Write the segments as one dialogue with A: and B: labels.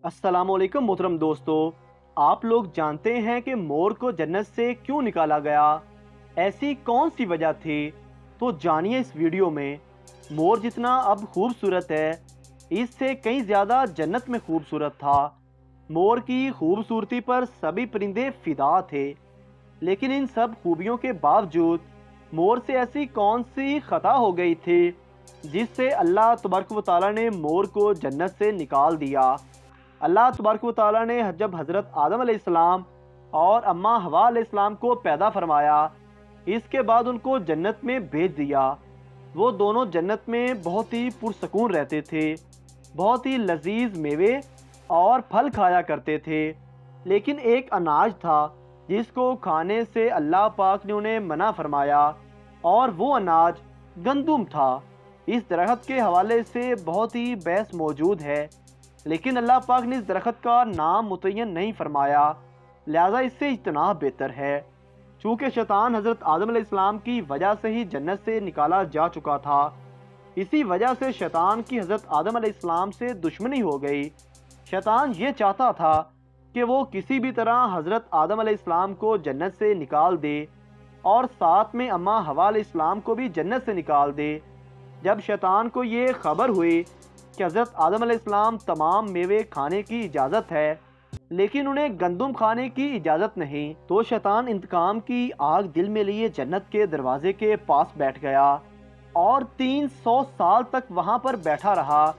A: السلام علیکم محترم دوستو، آپ لوگ جانتے ہیں کہ مور کو جنت سے کیوں نکالا گیا؟ ایسی کون سی وجہ تھی؟ تو جانیے اس ویڈیو میں۔ مور جتنا اب خوبصورت ہے، اس سے کہیں زیادہ جنت میں خوبصورت تھا۔ مور کی خوبصورتی پر سبھی پرندے فدا تھے، لیکن ان سب خوبیوں کے باوجود مور سے ایسی کون سی خطا ہو گئی تھی جس سے اللہ تبارک و تعالیٰ نے مور کو جنت سے نکال دیا۔ اللہ تبارک و تعالیٰ نے جب حضرت آدم علیہ السلام اور اماں حوا علیہ السلام کو پیدا فرمایا، اس کے بعد ان کو جنت میں بھیج دیا۔ وہ دونوں جنت میں بہت ہی پرسکون رہتے تھے، بہت ہی لذیذ میوے اور پھل کھایا کرتے تھے، لیکن ایک اناج تھا جس کو کھانے سے اللہ پاک نے انہیں منع فرمایا، اور وہ اناج گندم تھا۔ اس درخت کے حوالے سے بہت ہی بحث موجود ہے، لیکن اللہ پاک نے اس درخت کا نام متعین نہیں فرمایا، لہذا اس سے اجتناب بہتر ہے۔ چونکہ شیطان حضرت آدم علیہ السلام کی وجہ سے ہی جنت سے نکالا جا چکا تھا، اسی وجہ سے شیطان کی حضرت آدم علیہ السلام سے دشمنی ہو گئی۔ شیطان یہ چاہتا تھا کہ وہ کسی بھی طرح حضرت آدم علیہ السلام کو جنت سے نکال دے، اور ساتھ میں اماں حوا علیہ السلام کو بھی جنت سے نکال دے۔ جب شیطان کو یہ خبر ہوئی کہ حضرت آدم علیہ السلام تمام میوے کھانے کی اجازت ہے، لیکن انہیں گندم کھانے کی اجازت نہیں، تو شیطان انتقام کی آگ دل میں لیے جنت کے دروازے کے پاس بیٹھ گیا، اور 300 سال تک وہاں پر بیٹھا رہا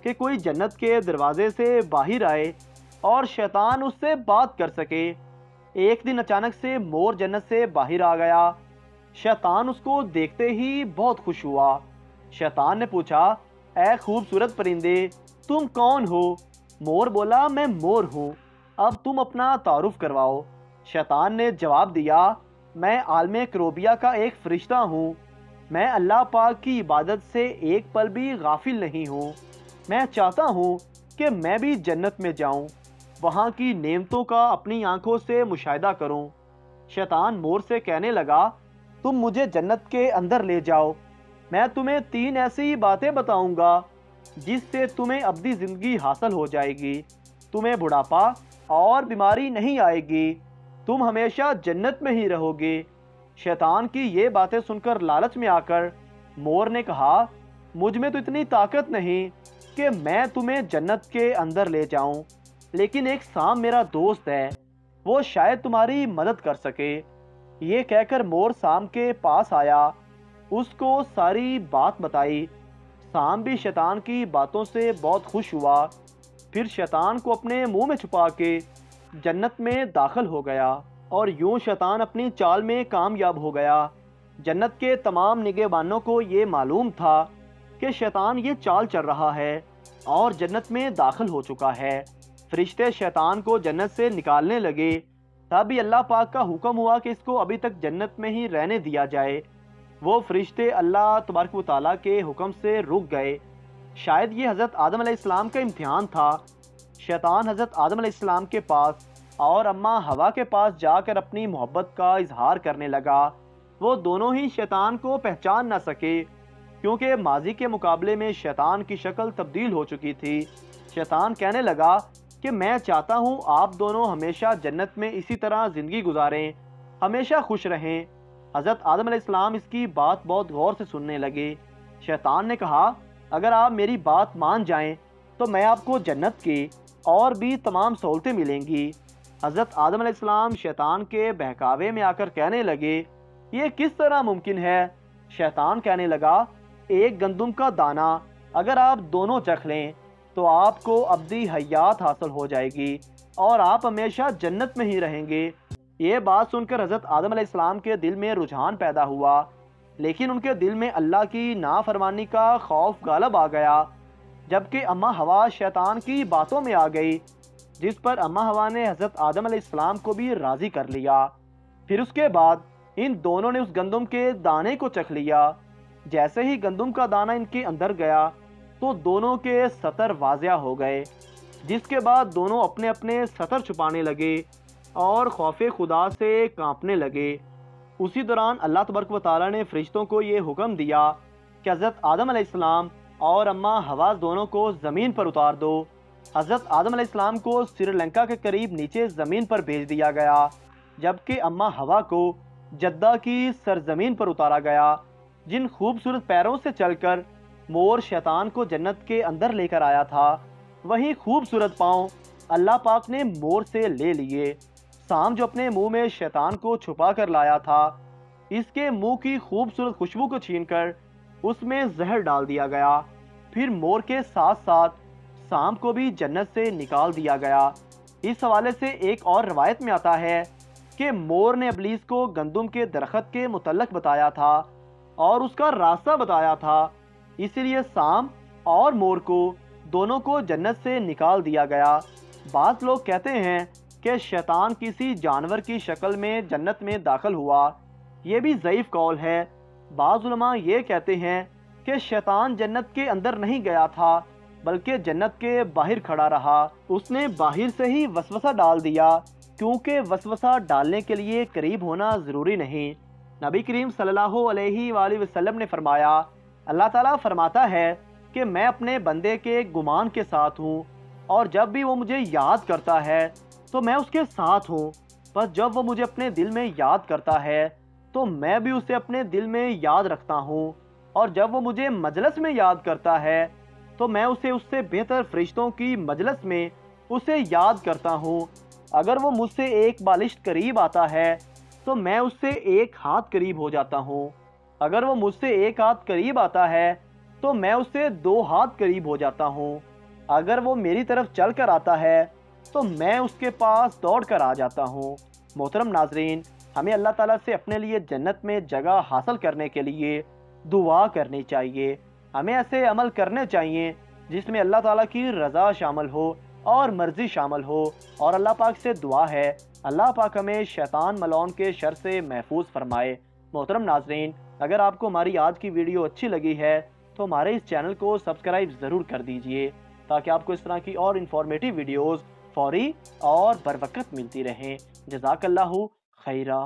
A: کہ کوئی جنت کے دروازے سے باہر آئے اور شیطان اس سے بات کر سکے۔ ایک دن اچانک سے مور جنت سے باہر آ گیا۔ شیطان اس کو دیکھتے ہی بہت خوش ہوا۔ شیطان نے پوچھا، اے خوبصورت پرندے، تم کون ہو؟ مور بولا، میں مور ہوں، اب تم اپنا تعارف کرواؤ۔ شیطان نے جواب دیا، میں عالم کروبیہ کا ایک فرشتہ ہوں، میں اللہ پاک کی عبادت سے ایک پل بھی غافل نہیں ہوں، میں چاہتا ہوں کہ میں بھی جنت میں جاؤں، وہاں کی نعمتوں کا اپنی آنکھوں سے مشاہدہ کروں۔ شیطان مور سے کہنے لگا، تم مجھے جنت کے اندر لے جاؤ، میں تمہیں 3 ایسی باتیں بتاؤں گا جس سے تمہیں ابدی زندگی حاصل ہو جائے گی، تمہیں بڑھاپا اور بیماری نہیں آئے گی، تم ہمیشہ جنت میں ہی رہو گے۔ شیطان کی یہ باتیں سن کر لالچ میں آ کر مور نے کہا، مجھ میں تو اتنی طاقت نہیں کہ میں تمہیں جنت کے اندر لے جاؤں، لیکن ایک سام میرا دوست ہے، وہ شاید تمہاری مدد کر سکے۔ یہ کہہ کر مور سام کے پاس آیا، اس کو ساری بات بتائی۔ سام بھی شیطان کی باتوں سے بہت خوش ہوا، پھر شیطان کو اپنے منہ میں چھپا کے جنت میں داخل ہو گیا، اور یوں شیطان اپنی چال میں کامیاب ہو گیا۔ جنت کے تمام نگہبانوں کو یہ معلوم تھا کہ شیطان یہ چال چل رہا ہے اور جنت میں داخل ہو چکا ہے۔ فرشتے شیطان کو جنت سے نکالنے لگے، تبھی اللہ پاک کا حکم ہوا کہ اس کو ابھی تک جنت میں ہی رہنے دیا جائے۔ وہ فرشتے اللہ تبارک و تعالیٰ کے حکم سے رک گئے۔ شاید یہ حضرت آدم علیہ السلام کا امتحان تھا۔ شیطان حضرت آدم علیہ السلام کے پاس اور اماں حوا کے پاس جا کر اپنی محبت کا اظہار کرنے لگا۔ وہ دونوں ہی شیطان کو پہچان نہ سکے، کیونکہ ماضی کے مقابلے میں شیطان کی شکل تبدیل ہو چکی تھی۔ شیطان کہنے لگا کہ میں چاہتا ہوں آپ دونوں ہمیشہ جنت میں اسی طرح زندگی گزاریں، ہمیشہ خوش رہیں۔ حضرت آدم علیہ السلام اس کی بات بہت غور سے سننے لگے۔ شیطان نے کہا، اگر آپ میری بات مان جائیں تو میں آپ کو جنت کی اور بھی تمام سہولتیں ملیں گی۔ حضرت آدم علیہ السلام شیطان کے بہکاوے میں آ کر کہنے لگے، یہ کس طرح ممکن ہے؟ شیطان کہنے لگا، ایک گندم کا دانہ اگر آپ دونوں چکھ لیں تو آپ کو ابدی حیات حاصل ہو جائے گی اور آپ ہمیشہ جنت میں ہی رہیں گے۔ یہ بات سن کر حضرت آدم علیہ السلام کے دل میں رجحان پیدا ہوا، لیکن ان کے دل میں اللہ کی نافرمانی کا خوف غالب آ گیا۔ جبکہ اماں حوا شیطان کی باتوں میں آ گئی، جس پر اماں حوا نے حضرت آدم علیہ السلام کو بھی راضی کر لیا۔ پھر اس کے بعد ان دونوں نے اس گندم کے دانے کو چکھ لیا۔ جیسے ہی گندم کا دانہ ان کے اندر گیا تو دونوں کے سطر واضح ہو گئے، جس کے بعد دونوں اپنے اپنے سطر چھپانے لگے اور خوف خدا سے کانپنے لگے۔ اسی دوران اللہ تبارک و تعالیٰ نے فرشتوں کو یہ حکم دیا کہ حضرت آدم علیہ السلام اور اماں حوا دونوں کو زمین پر اتار دو۔ حضرت آدم علیہ السلام کو سری لنکا کے قریب نیچے زمین پر بھیج دیا گیا، جبکہ اماں ہوا کو جدہ کی سرزمین پر اتارا گیا۔ جن خوبصورت پیروں سے چل کر مور شیطان کو جنت کے اندر لے کر آیا تھا، وہی خوبصورت پاؤں اللہ پاک نے مور سے لے لیے۔ سام جو اپنے منہ میں شیطان کو چھپا کر لایا تھا، اس کے منہ کی خوبصورت خوشبو کو چھین کر اس میں زہر ڈال دیا گیا۔ پھر مور کے ساتھ ساتھ سام کو بھی جنت سے نکال دیا گیا۔ اس حوالے سے ایک اور روایت میں آتا ہے کہ مور نے ابلیس کو گندم کے درخت کے متعلق بتایا تھا اور اس کا راستہ بتایا تھا، اس لیے سام اور مور کو دونوں کو جنت سے نکال دیا گیا۔ بعض لوگ کہتے ہیں کہ شیطان کسی جانور کی شکل میں جنت میں داخل ہوا، یہ بھی ضعیف قول ہے۔ بعض علماء یہ کہتے ہیں کہ شیطان جنت کے اندر نہیں گیا تھا بلکہ جنت کے باہر کھڑا رہا، اس نے باہر سے ہی وسوسہ ڈال دیا، کیونکہ وسوسہ ڈالنے کے لیے قریب ہونا ضروری نہیں۔ نبی کریم صلی اللہ علیہ وآلہ وسلم نے فرمایا، اللہ تعالیٰ فرماتا ہے کہ میں اپنے بندے کے گمان کے ساتھ ہوں، اور جب بھی وہ مجھے یاد کرتا ہے تو میں اس کے ساتھ ہوں، بس جب وہ مجھے اپنے دل میں یاد کرتا ہے تو میں بھی اسے اپنے دل میں یاد رکھتا ہوں، اور جب وہ مجھے مجلس میں یاد کرتا ہے تو میں اسے اس سے بہتر فرشتوں کی مجلس میں اسے یاد کرتا ہوں۔ اگر وہ مجھ سے ایک بالشت قریب آتا ہے تو میں اس سے ایک ہاتھ قریب ہو جاتا ہوں، اگر وہ مجھ سے ایک ہاتھ قریب آتا ہے تو میں اس سے 2 ہاتھ قریب ہو جاتا ہوں، اگر وہ میری طرف چل کر آتا ہے تو میں اس کے پاس دوڑ کر آ جاتا ہوں۔ محترم ناظرین، ہمیں اللہ تعالیٰ سے اپنے لیے جنت میں جگہ حاصل کرنے کے لیے دعا کرنی چاہیے۔ ہمیں ایسے عمل کرنے چاہیے جس میں اللہ تعالیٰ کی رضا شامل ہو اور مرضی شامل ہو، اور اللہ پاک سے دعا ہے اللہ پاک ہمیں شیطان ملعون کے شر سے محفوظ فرمائے۔ محترم ناظرین، اگر آپ کو ہماری آج کی ویڈیو اچھی لگی ہے تو ہمارے اس چینل کو سبسکرائب ضرور کر دیجئے تاکہ آپ کو اس طرح کی اور انفارمیٹیو ویڈیوز فوری اور بر وقت ملتی رہیں۔ جزاک اللہ خیرہ۔